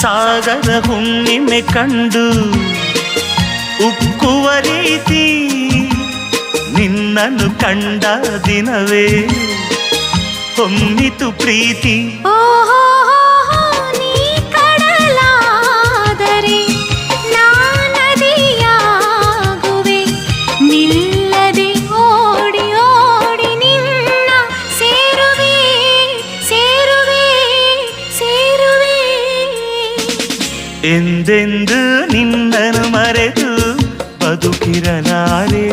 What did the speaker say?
ಸಾಗರ ಹುಣ್ಣಿಮೆ ಕಂಡು ಉಕ್ಕುವ ರೀತಿ ನಿನ್ನನ್ನು ಕಂಡ ದಿನವೇ ಹೊಮ್ಮಿತು ಪ್ರೀತಿ. ನೀ ಕಡಲಾದರೆ ನಾನದಿಯಾಗುವೆ, ನಿಲ್ಲದೆ ಓಡಿ ಓಡಿ ನಿನ್ನ ಸೇರುವೆ ಸೇರುವೆ ಸೇರುವೆ. ಎಂದೆಂದು ನಿನ್ನನ್ನು ಮರೆತು ಬದುಕಿರಲಾರೆ.